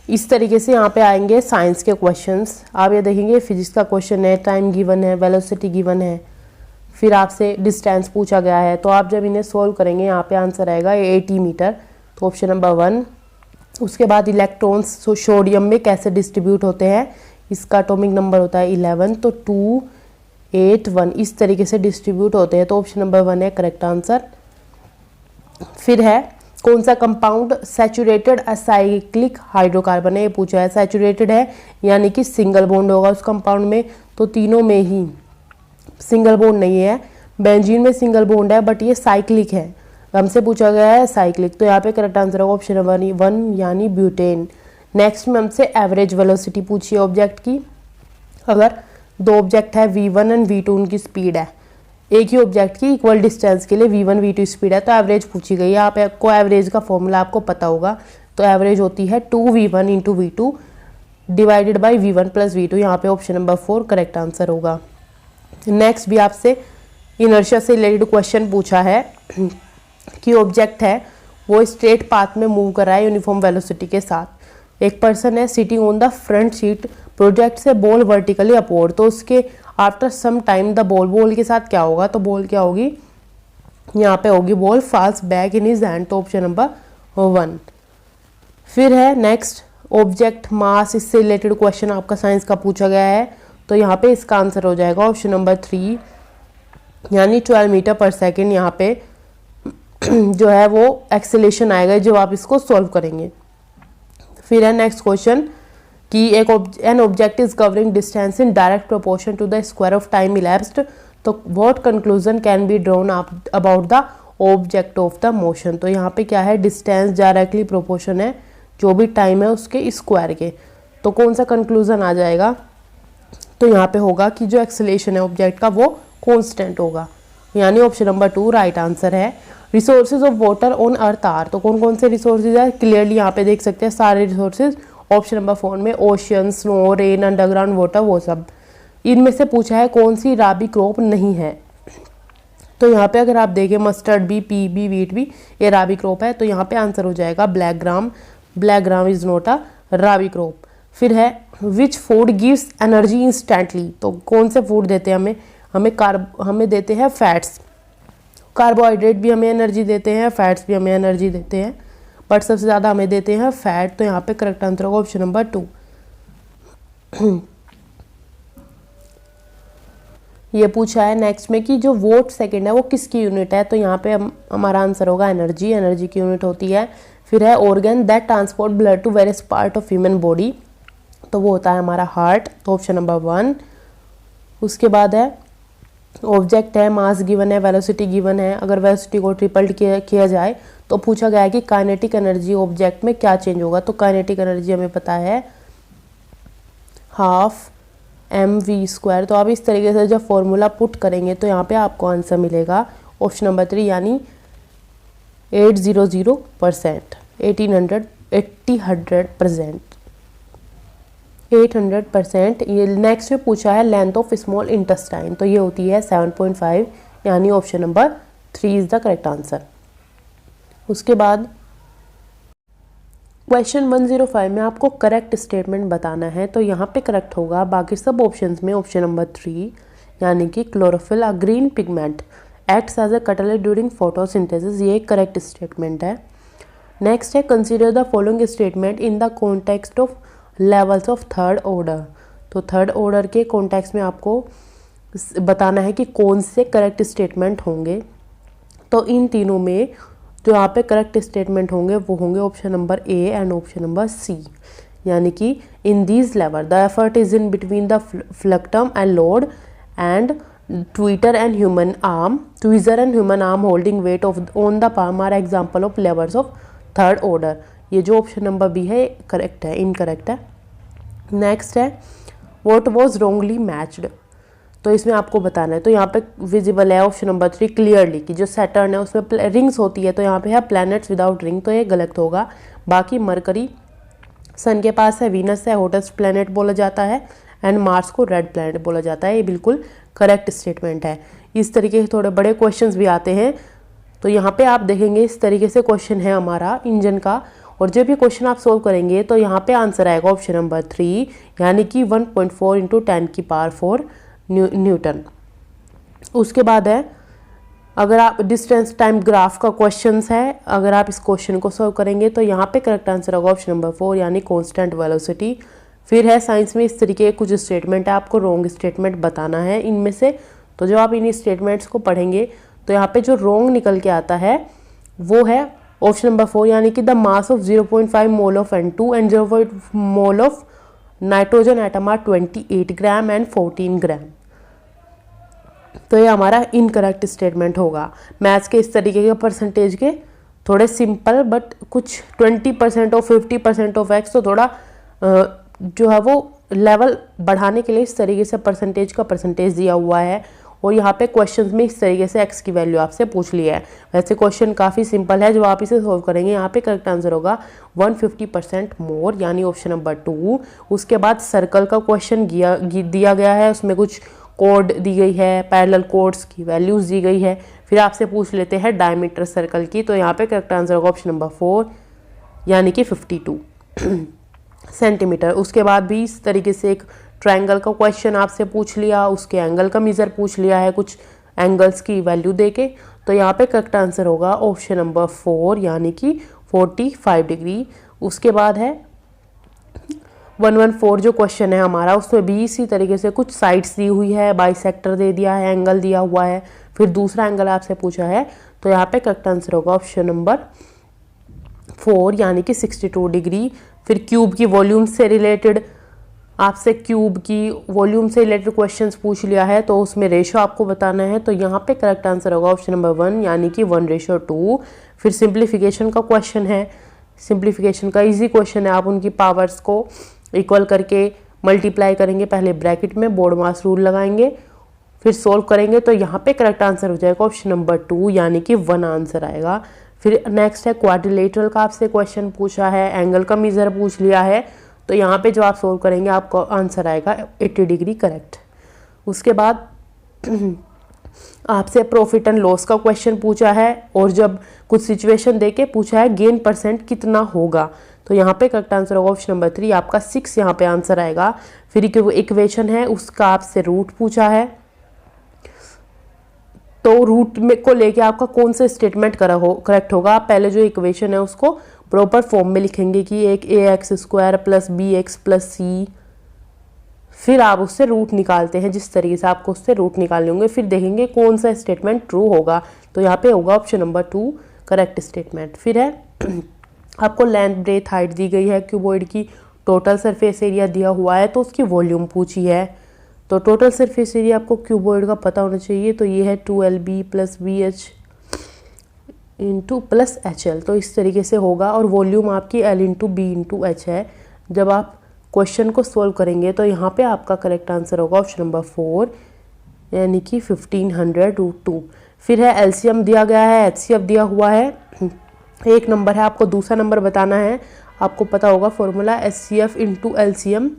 इस तरीके से यहाँ पे आएंगे साइंस के क्वेश्चंस। आप ये देखेंगे फिजिक्स का क्वेश्चन है, टाइम गिवन है, वेलोसिटी गिवन है, फिर आपसे डिस्टेंस पूछा गया है। तो आप जब इन्हें सोल्व करेंगे यहाँ पे आंसर आएगा 80 मीटर, तो ऑप्शन नंबर 1। उसके बाद इलेक्ट्रॉन्स सोडियम में कैसे डिस्ट्रीब्यूट होते हैं, इसका एटॉमिक नंबर होता है 11, तो 2 8 1 इस तरीके से डिस्ट्रीब्यूट होते हैं, तो ऑप्शन नंबर 1 है करेक्ट आंसर। फिर है कौन सा कंपाउंड सैचुरेटेड असाइक्लिक हाइड्रोकार्बन है, ये पूछा है। सैचुरेटेड है यानी कि सिंगल बॉन्ड होगा उस कंपाउंड में, तो तीनों में ही सिंगल बॉन्ड नहीं है। बेंजीन में सिंगल बॉन्ड है बट ये साइक्लिक है, हमसे पूछा गया है साइक्लिक, तो यहाँ पे करेक्ट आंसर होगा ऑप्शन नंबर 1 यानी ब्यूटेन। नेक्स्ट में हमसे एवरेज वेलोसिटी पूछी है ऑब्जेक्ट की। अगर दो ऑब्जेक्ट है v1 एंड v2, उनकी स्पीड है, एक ही ऑब्जेक्ट की इक्वल डिस्टेंस के लिए v1 v2 स्पीड है, तो एवरेज पूछी गई है। आपको एवरेज का फॉर्मूला आपको पता होगा, तो एवरेज होती है 2v1 into v2 divided by v1 plus v2, यहाँ पे ऑप्शन नंबर 4 करेक्ट आंसर होगा। नेक्स्ट भी आपसे इनर्शिया से रिलेटेड क्वेश्चन पूछा है कि ऑब्जेक्ट है वो स्ट्रेट पाथ में मूव कर रहा है यूनिफॉर्म वेलोसिटी के साथ। एक पर्सन है sitting on the front seat, project से बॉल वर्टिकली अपवर्ड, तो उसके after some time the ball के साथ क्या होगा, तो बॉल क्या होगी, यहाँ पे होगी ball falls back in his hand, तो ऑप्शन नंबर 1। फिर है नेक्स्ट ऑब्जेक्ट मास, इससे रिलेटेड क्वेश्चन आपका साइंस का पूछा गया है, तो यहाँ पे इसका आंसर हो जाएगा ऑप्शन नंबर 3 यानी 12 मीटर पर सेकेंड। यहाँ पे जो है वो एक्सेलेरेशन आएगा जब आप इसको सॉल्व करेंगे। फिर है नेक्स्ट क्वेश्चन कि an object is covering distance in direct proportion to the square of time elapsed, तो what conclusion can be drawn about the object of the motion. तो यहाँ पे क्या है, डिस्टेंस डायरेक्टली प्रोपोर्शन है जो भी टाइम है उसके स्क्वायर के, तो कौन सा कंक्लूजन आ जाएगा, तो यहाँ पे होगा कि जो एक्सेलेरेशन है ऑब्जेक्ट का वो कॉन्स्टेंट होगा, यानी ऑप्शन नंबर 2 राइट आंसर है। Resources of water on earth are, तो कौन कौन से रिसोर्सेज है, क्लियरली यहाँ पे देख सकते हैं सारे रिसोर्सेज, ऑप्शन नंबर 4 में ocean, snow, rain, underground water, वो सब। इनमें से पूछा है कौन सी राबी क्रॉप नहीं है, तो यहाँ पे अगर आप देखें मस्टर्ड भी, पी भी, वीट भी, ये राबी क्रॉप है, तो यहाँ पे आंसर हो जाएगा black gram. Black gram is not a rabi crop. फिर है which food gives energy instantly, तो कौन से फूड देते हैं हमें देते हैं फैट्स, कार्बोहाइड्रेट भी हमें एनर्जी देते हैं, फैट्स भी हमें एनर्जी देते हैं, बट सबसे ज़्यादा हमें देते हैं फैट, तो यहाँ पे करेक्ट आंसर होगा ऑप्शन नंबर 2। ये पूछा है नेक्स्ट में कि जो वोट सेकंड है वो किसकी यूनिट है, तो यहाँ पे हमारा आंसर होगा एनर्जी, एनर्जी की यूनिट होती है। फिर है organ that transport blood to various part of human body, तो वो होता है हमारा हार्ट, तो ऑप्शन नंबर 1। उसके बाद है ऑब्जेक्ट है, मास गिवन है, वेलोसिटी गिवन है, अगर वेलोसिटी को ट्रिपल किया जाए तो पूछा गया है कि काइनेटिक एनर्जी ऑब्जेक्ट में क्या चेंज होगा, तो काइनेटिक एनर्जी हमें पता है हाफ mv², तो आप इस तरीके से जब फॉर्मूला पुट करेंगे तो यहाँ पे आपको आंसर मिलेगा ऑप्शन नंबर 3 यानी 800%, 800%। ये नेक्स्ट में पूछा है लेंथ ऑफ स्मॉल इंटेस्टाइन, तो ये होती है 7.5 यानी option number 3 is the correct answer. उसके बाद क्वेश्चन 105 में आपको करेक्ट स्टेटमेंट बताना है, तो यहाँ पे करेक्ट होगा बाकी सब ऑप्शंस में ऑप्शन नंबर 3 यानी कि chlorophyll a green pigment acts as a catalyst during photosynthesis, ये एक करेक्ट स्टेटमेंट है। नेक्स्ट है consider the following statement in the context of levels of third order. तो थर्ड ऑर्डर के कॉन्टेक्स्ट में आपको बताना है कि कौन से करेक्ट स्टेटमेंट होंगे। तो इन तीनों में जो यहाँ पे करेक्ट स्टेटमेंट होंगे वो होंगे option number A and option number C, यानी कि in these lever the effort is in between the fulcrum and load and tweezer and human arm, tweezer and human arm holding weight of on the palm are example of levels of third order. ये जो option number B है correct है, incorrect है। Next है what was wrongly matched, तो इसमें आपको बताना है। तो यहाँ पे विजिबल है ऑप्शन नंबर 3 क्लियरली कि जो सैटर्न है उसमें रिंग्स होती है, तो यहाँ पे है प्लैनेट्स विदाउट रिंग, तो ये गलत होगा। बाकी मरकरी सन के पास है, वीनस है हॉटेस्ट प्लैनेट बोला जाता है, एंड मार्स को रेड प्लैनेट बोला जाता है, ये बिल्कुल करेक्ट स्टेटमेंट है। इस तरीके के थोड़े बड़े क्वेश्चन भी आते हैं, तो यहाँ पे आप देखेंगे इस तरीके से क्वेश्चन है हमारा इंजन का, और जब भी क्वेश्चन आप सोल्व करेंगे तो यहाँ पे आंसर आएगा ऑप्शन नंबर 3 यानी कि 1.4 × 10⁴ न्यूटन। उसके बाद है अगर आप डिस्टेंस टाइम ग्राफ का क्वेश्चंस है, अगर आप इस क्वेश्चन को सॉल्व करेंगे तो यहाँ पे करेक्ट आंसर होगा ऑप्शन नंबर 4 यानी कांस्टेंट वेलोसिटी। फिर है साइंस में इस तरीके के कुछ स्टेटमेंट है, आपको रॉन्ग स्टेटमेंट बताना है इनमें से। तो जब आप इन स्टेटमेंट्स को पढ़ेंगे तो यहाँ पे जो रॉन्ग निकल के आता है वो है ऑप्शन नंबर 4 यानी कि the mass of 0.5 mole of N2 and 0.5 mole of nitrogen atom are 28 gram and 14 gram. तो ये हमारा इनकरेक्ट स्टेटमेंट होगा। मैथ्स के इस तरीके के परसेंटेज के थोड़े सिंपल बट कुछ 20% और 50% ऑफ एक्स, तो थोड़ा जो है वो लेवल बढ़ाने के लिए इस तरीके से परसेंटेज का परसेंटेज दिया हुआ है, और यहाँ पे क्वेश्चंस में इस तरीके से एक्स की वैल्यू आपसे पूछ ली है। वैसे क्वेश्चन काफ़ी सिंपल है, जब आप इसे सोल्व करेंगे यहाँ पे करेक्ट आंसर होगा 150% मोर यानी ऑप्शन नंबर 2। उसके बाद सर्कल का क्वेश्चन दिया गया है, उसमें कुछ कोड दी गई है, पैरेलल कोड्स की वैल्यूज दी गई है। फिर आपसे पूछ लेते हैं डायमीटर सर्कल की, तो यहाँ पे करेक्ट आंसर होगा ऑप्शन नंबर 4 यानी कि 52 सेंटीमीटर। उसके बाद भी इस तरीके से एक ट्रायंगल का क्वेश्चन आपसे पूछ लिया, उसके एंगल का मेजर पूछ लिया है कुछ एंगल्स की वैल्यू देके, तो यहाँ पे करेक्ट आंसर होगा ऑप्शन नंबर 4 यानी कि 45 डिग्री। उसके बाद है 114 जो क्वेश्चन है हमारा, उसमें भी इसी तरीके से कुछ साइड्स दी हुई है, बाइसेक्टर दे दिया है, एंगल दिया हुआ है, फिर दूसरा एंगल आपसे पूछा है, तो यहाँ पे करेक्ट आंसर होगा ऑप्शन नंबर 4 यानी कि 62 डिग्री। फिर क्यूब की वॉल्यूम से रिलेटेड आपसे क्यूब की वॉल्यूम से रिलेटेड क्वेश्चंस पूछ लिया है, तो उसमें रेशो आपको बताना है, तो यहाँ पे करेक्ट आंसर होगा ऑप्शन नंबर 1 यानी कि 1:2। फिर सिंप्लीफिकेशन का क्वेश्चन है, सिंप्लीफिकेशन का इजी क्वेश्चन है, आप उनकी पावर्स को इक्वल करके मल्टीप्लाई करेंगे, पहले ब्रैकेट में बोर्ड मास रूल लगाएंगे, फिर सोल्व करेंगे, तो यहाँ पे करेक्ट आंसर हो जाएगा ऑप्शन नंबर 2 यानी कि 1 आंसर आएगा। फिर नेक्स्ट है क्वाड्रिलेटरल का आपसे क्वेश्चन पूछा है, एंगल का मेजर पूछ लिया है, तो यहाँ पे जो आप सोल्व करेंगे आपको आंसर आएगा 80 डिग्री करेक्ट। उसके बाद आपसे प्रॉफिट एंड लॉस का क्वेश्चन पूछा है, और जब कुछ सिचुएशन देके पूछा है गेन परसेंट कितना होगा, तो यहाँ पे करेक्ट आंसर होगा ऑप्शन नंबर 3 आपका 6 यहाँ पे आंसर आएगा। फिर इक्वेशन है उसका आपसे रूट पूछा है, तो रूट में को लेके आपका कौन सा स्टेटमेंट करेक्ट होगा। आप पहले जो इक्वेशन है उसको प्रॉपर फॉर्म में लिखेंगे कि एक ax² + bx + c, फिर आप उससे रूट निकालते हैं, जिस तरीके से आपको उससे रूट निकालने होंगे, फिर देखेंगे कौन सा स्टेटमेंट ट्रू होगा, तो यहाँ पे होगा ऑप्शन नंबर 2 करेक्ट स्टेटमेंट। फिर है आपको लेंथ ब्रेथ हाइट दी गई है क्यूबॉइड की, टोटल सरफेस एरिया दिया हुआ है, तो उसकी वॉल्यूम पूछी है, तो टोटल सरफेस एरिया आपको क्यूबॉइड का पता होना चाहिए, तो ये है 2LB + BH + HL, तो इस तरीके से होगा, और वॉल्यूम आपकी L × B × H है। जब आप क्वेश्चन को सोल्व करेंगे तो यहाँ पे आपका करेक्ट आंसर होगा ऑप्शन नंबर 4 यानी कि 1500√2। फिर है एलसीएम दिया गया है, एचसीएफ दिया हुआ है, एक नंबर है, आपको दूसरा नंबर बताना है। आपको पता होगा फॉर्मूला HCF × LCM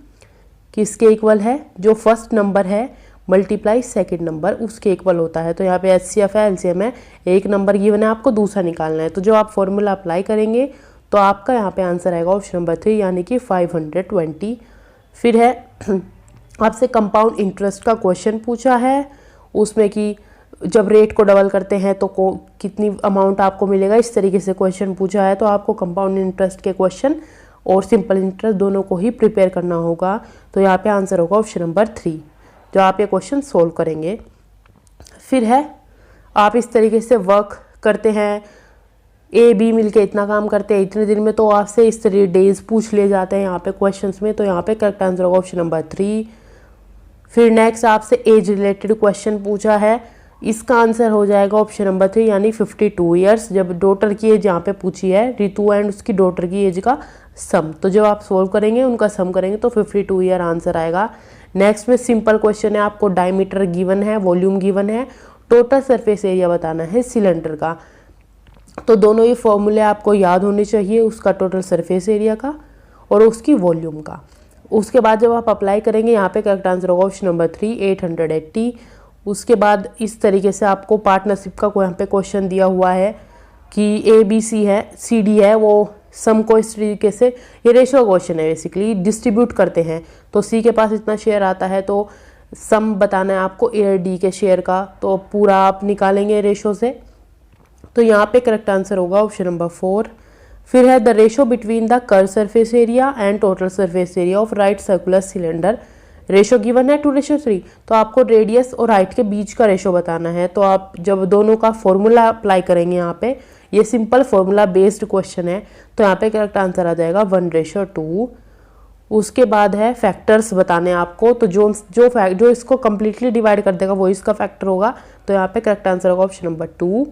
किसके इक्वल है, जो फर्स्ट नंबर है मल्टीप्लाई सेकंड नंबर उसके इक्वल होता है। तो यहाँ पे HCF है, LCM है, एक नंबर गिवन है, आपको दूसरा निकालना है। तो जो आप फॉर्मूला अप्लाई करेंगे तो आपका यहाँ पे आंसर आएगा ऑप्शन नंबर 3 यानी कि 520। फिर है आपसे कंपाउंड इंटरेस्ट का क्वेश्चन पूछा है, उसमें कि जब रेट को डबल करते हैं तो कितनी अमाउंट आपको मिलेगा, इस तरीके से क्वेश्चन पूछा है। तो आपको कंपाउंड इंटरेस्ट के क्वेश्चन और सिंपल इंटरेस्ट दोनों को ही प्रिपेयर करना होगा। तो यहाँ पे आंसर होगा ऑप्शन नंबर 3 जो आप ये क्वेश्चन सोल्व करेंगे। फिर है आप इस तरीके से वर्क करते हैं, ए बी मिलके इतना काम करते हैं इतने दिन में, तो आपसे इस तरह डेज पूछ लिए जाते हैं यहाँ पे क्वेश्चंस में। तो यहाँ पे करेक्ट आंसर होगा ऑप्शन नंबर 3। फिर नेक्स्ट आपसे एज रिलेटेड क्वेश्चन पूछा है, इसका आंसर हो जाएगा ऑप्शन नंबर 3 यानी 52 ईयर्स। जब डॉटर की एज यहाँ पे पूछी है, रितु एंड उसकी डॉटर की एज का सम, तो जब आप सोल्व करेंगे उनका सम करेंगे तो 52 ईयर आंसर आएगा। नेक्स्ट में सिंपल क्वेश्चन है, आपको डायमीटर गिवन है, वॉल्यूम गिवन है, टोटल सरफेस एरिया बताना है सिलेंडर का। तो दोनों ये फॉर्मूले आपको याद होने चाहिए, उसका टोटल सरफेस एरिया का और उसकी वॉल्यूम का। उसके बाद जब आप अप्लाई करेंगे यहाँ पे करेक्ट आंसर होगा ऑप्शन नंबर 3 880। उसके बाद इस तरीके से आपको पार्टनरशिप का यहाँ पे क्वेश्चन दिया हुआ है कि ABC है, CD है, वो सम को इस तरीके से, ये रेशो क्वेश्चन है बेसिकली, डिस्ट्रीब्यूट करते हैं। तो C के पास इतना शेयर आता है तो सम बताना है आपको A और D के शेयर का, तो पूरा आप निकालेंगे रेशो से। तो यहाँ पे करेक्ट आंसर होगा ऑप्शन नंबर 4। फिर है the ratio between the curve surface area and total surface area of right circular cylinder. Ratio given है 2:3, तो आपको रेडियस और हाइट के बीच का रेशो बताना है। तो आप जब दोनों का फॉर्मूला अप्लाई करेंगे यहाँ पे, ये सिंपल फॉर्मूला बेस्ड क्वेश्चन है, तो यहाँ पे करेक्ट आंसर आ जाएगा 1:2। उसके बाद है फैक्टर्स बताने आपको, तो जो इसको कंप्लीटली डिवाइड कर देगा वो इसका फैक्टर होगा। तो यहाँ पे करेक्ट आंसर होगा ऑप्शन नंबर 2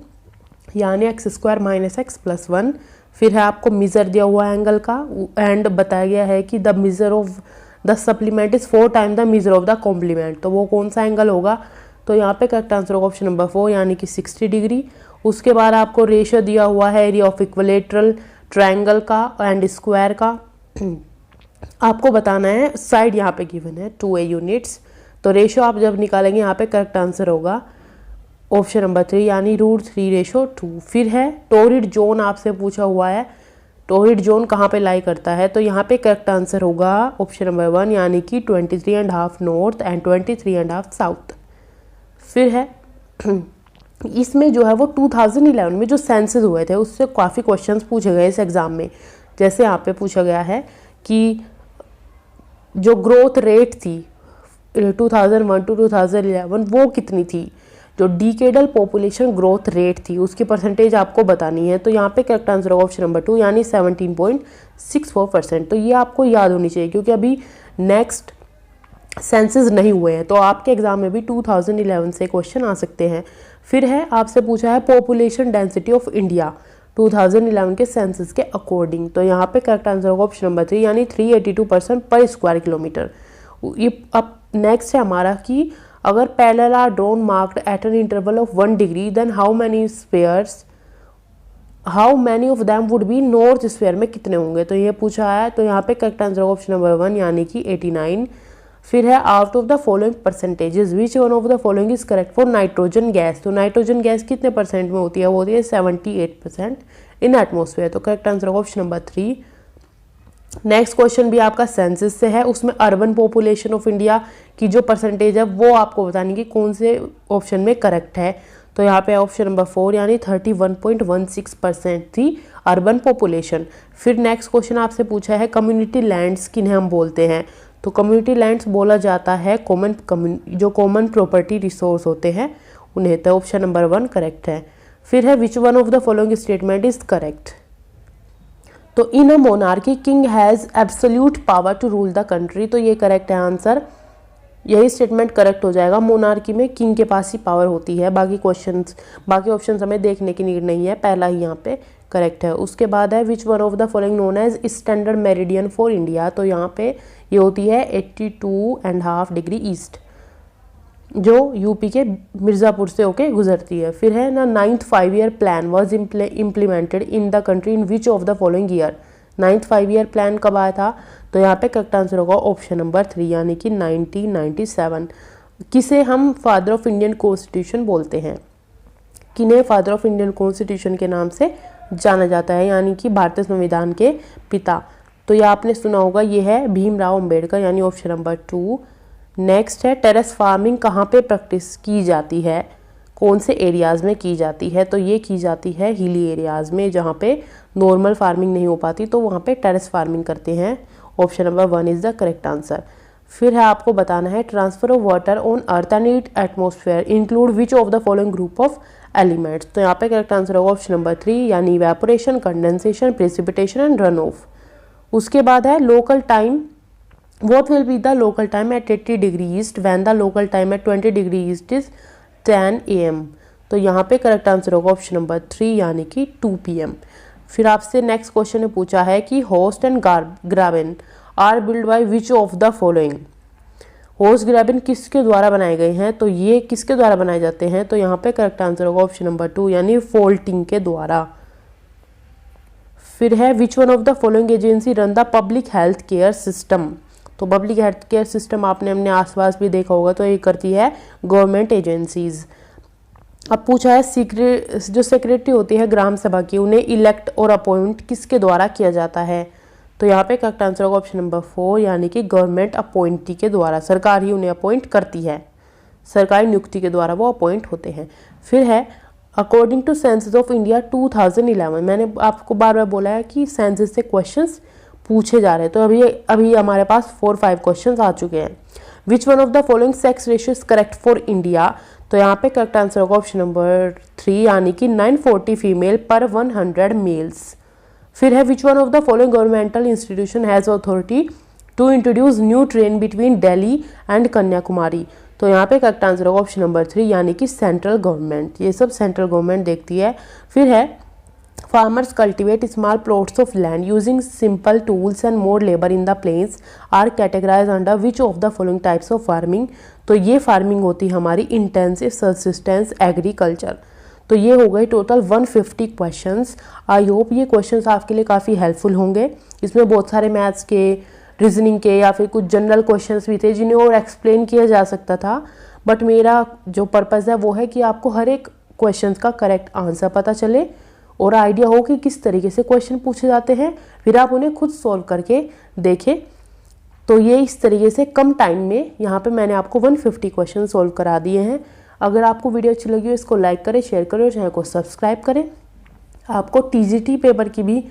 यानी x² - x + 1। फिर है आपको मेजर दिया हुआ एंगल का एंड बताया गया है कि the major of the supplement is 4 time the major of the complement, तो वो कौन सा एंगल होगा। तो यहाँ पे करेक्ट आंसर होगा ऑप्शन नंबर 4 यानी कि 60 डिग्री। उसके बाद आपको रेशियो दिया हुआ है एरिया ऑफ इक्विलेटरल ट्रायंगल का एंड स्क्वायर का। आपको बताना है, साइड यहाँ पे गिवन है 2a यूनिट्स, तो रेशियो आप जब निकालेंगे यहाँ पे करेक्ट आंसर होगा ऑप्शन नंबर 3 यानी √3:2। फिर है टोरिड जोन आपसे पूछा हुआ है, टोरिड जोन कहाँ पे लाई करता है, तो यहाँ पे करेक्ट आंसर होगा ऑप्शन नंबर 1 यानी कि 23.5 नॉर्थ एंड 23.5 साउथ। फिर है इसमें जो है वो 2011 में जो सेंसस हुए थे उससे काफ़ी क्वेश्चंस पूछे गए इस एग्ज़ाम में। जैसे यहाँ पे पूछा गया है कि जो ग्रोथ रेट थी 2001 to 2011 वो कितनी थी, जो डिकेडल पॉपुलेशन ग्रोथ रेट थी उसकी परसेंटेज आपको बतानी है। तो यहाँ पे करेक्ट आंसर होगा ऑप्शन नंबर 2 यानी 17.64%। तो ये आपको याद होनी चाहिए क्योंकि अभी नेक्स्ट सेंसस नहीं हुए हैं, तो आपके एग्जाम में भी 2011 से क्वेश्चन आ सकते हैं। फिर है आपसे पूछा है पॉपुलेशन डेंसिटी ऑफ इंडिया 2011 के सेंसस के अकॉर्डिंग, तो यहाँ पे करेक्ट आंसर होगा ऑप्शन नंबर 3 यानी 382 पर्सन पर स्क्वायर किलोमीटर। ये अब नेक्स्ट है हमारा कि अगर parallel are drawn marked at an interval of 1 degree then how many of them would be north sphere में कितने होंगे, तो ये पूछा है। तो यहाँ पे करेक्ट आंसर होगा ऑप्शन नंबर 1 यानी कि 89। फिर है out of the following percentages which one of the following is correct for nitrogen gas, तो नाइट्रोजन गैस कितने परसेंट में होती है, वो होती है 78% इन एटमोसफेयर। तो करेक्ट आंसर होगा ऑप्शन नंबर 3। नेक्स्ट क्वेश्चन भी आपका सेंसस से है, उसमें अर्बन पॉपुलेशन ऑफ इंडिया की जो परसेंटेज है वो आपको बतानी कि कौन से ऑप्शन में करेक्ट है। तो यहाँ पे ऑप्शन नंबर 4 यानी 31.16% थी अर्बन पॉपुलेशन। फिर नेक्स्ट क्वेश्चन आपसे पूछा है कम्युनिटी लैंड्स किन्हें हम बोलते हैं, तो कम्युनिटी लैंड्स बोला जाता है जो कॉमन प्रॉपर्टी रिसोर्स होते हैं उन्हें, तो ऑप्शन नंबर 1 करेक्ट है। फिर है which one of the following statement is correct, तो in a monarchy king has absolute power to rule the country, तो ये करेक्ट है आंसर, यही स्टेटमेंट करेक्ट हो जाएगा। मोनार्की में किंग के पास ही पावर होती है, बाकी ऑप्शंस हमें देखने की नीड नहीं है, पहला ही यहाँ पे करेक्ट है। उसके बाद है which one of the following known as standard meridian for India, तो यहाँ पे ये होती है 82.5 डिग्री ईस्ट जो यूपी के मिर्ज़ापुर से होके गुजरती है। फिर है ना 9th 5-year plan was implemented in the country in which of the following year, 9th 5-year plan कब आया था, तो यहाँ पे करेक्ट आंसर होगा ऑप्शन नंबर 3 यानी कि 1997। किसे हम फादर ऑफ इंडियन कॉन्स्टिट्यूशन बोलते हैं, किन्हें फादर ऑफ इंडियन कॉन्स्टिट्यूशन के नाम से जाना जाता है, यानी कि भारतीय संविधान के पिता। तो ये आपने सुना होगा, ये है भीमराव अंबेडकर, यानी ऑप्शन नंबर 2। नेक्स्ट है टेरेस फार्मिंग कहाँ पे प्रैक्टिस की जाती है, कौन से एरियाज़ में की जाती है। तो ये की जाती है हिली एरियाज़ में, जहाँ पे नॉर्मल फार्मिंग नहीं हो पाती, तो वहाँ पे टेरेस फार्मिंग करते हैं। Option number 1 is the correct answer. फिर है आपको बताना है transfer of water on earth and it atmosphere include which of the following group of elements. तो यहाँ पे करेक्ट आंसर होगा ऑप्शन नंबर 3, यानी evaporation, condensation, precipitation and run of. उसके बाद है local time, what will be the local time at 80 degree east when the local time at 20 degree east is 10 AM। तो यहाँ पे करेक्ट आंसर होगा option number 3, यानी कि 2 PM। फिर आपसे नेक्स्ट क्वेश्चन ने पूछा है कि horst and graben are built by which of the following. Horst graben किसके द्वारा बनाए गए हैं, तो ये किसके द्वारा बनाए जाते हैं। तो यहाँ पे करेक्ट आंसर होगा ऑप्शन नंबर 2, यानी फोल्टिंग के द्वारा। फिर है which one of the following agency run the public health care system. तो पब्लिक हेल्थ केयर सिस्टम आपने अपने आसपास भी देखा होगा, तो ये करती है गवर्नमेंट एजेंसीज। अब पूछा है जो सेक्रेटरी होती है ग्राम सभा की, उन्हें इलेक्ट और अपॉइंट किसके द्वारा किया जाता है। तो यहाँ पे करेक्ट आंसर होगा ऑप्शन नंबर 4, यानी कि गवर्नमेंट अपॉइंटी के द्वारा, सरकार ही उन्हें अपॉइंट करती है, सरकारी नियुक्ति के द्वारा वो अपॉइंट होते हैं। फिर है according to census of India 2011। मैंने आपको बार बार बोला है कि सेंसस से क्वेश्चंस पूछे जा रहे हैं, तो अभी हमारे पास 4-5 क्वेश्चंस आ चुके हैं। विच one of the following sex ratio is correct for India. तो यहाँ पे करेक्ट आंसर होगा ऑप्शन नंबर 3, यानी कि 940 फीमेल पर 100 मेल्स। फिर है which one of the following governmental institution has authority to introduce new train between Delhi and Kanyakumari. तो यहाँ पे करेक्ट आंसर होगा ऑप्शन नंबर 3, यानी कि सेंट्रल गवर्नमेंट। ये सब सेंट्रल गवर्नमेंट देखती है। फिर है farmers cultivate small plots of land using simple tools and more labor in the plains are categorized under which of the following types of farming। तो ये फार्मिंग होती है हमारी इंटेंसिव सब्सिस्टेंस एग्रीकल्चर। तो ये हो गए टोटल 150 क्वेश्चंस। आई होप ये क्वेश्चंस आपके लिए काफ़ी हेल्पफुल होंगे। इसमें बहुत सारे मैथ्स के, रीजनिंग के या फिर कुछ जनरल क्वेश्चंस भी थे जिन्हें और एक्सप्लेन किया जा सकता था, बट मेरा जो पर्पज़ है वो है कि आपको हर एक क्वेश्चन का करेक्ट आंसर पता चले और आइडिया हो कि किस तरीके से क्वेश्चन पूछे जाते हैं, फिर आप उन्हें खुद सॉल्व करके देखें। तो ये इस तरीके से कम टाइम में यहाँ पे मैंने आपको 150 क्वेश्चन सॉल्व करा दिए हैं। अगर आपको वीडियो अच्छी लगी हो इसको लाइक करें, शेयर करें और चैनल को सब्सक्राइब करें। आपको टीजीटी पेपर की भी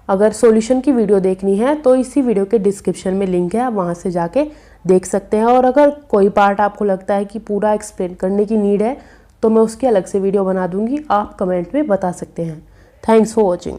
अगर सॉल्यूशन की वीडियो देखनी है तो इसी वीडियो के डिस्क्रिप्शन में लिंक है, आप वहाँ से जाके देख सकते हैं। और अगर कोई पार्ट आपको लगता है कि पूरा एक्सप्लेन करने की नीड है तो मैं उसकी अलग से वीडियो बना दूँगी, आप कमेंट में बता सकते हैं। Thanks for watching.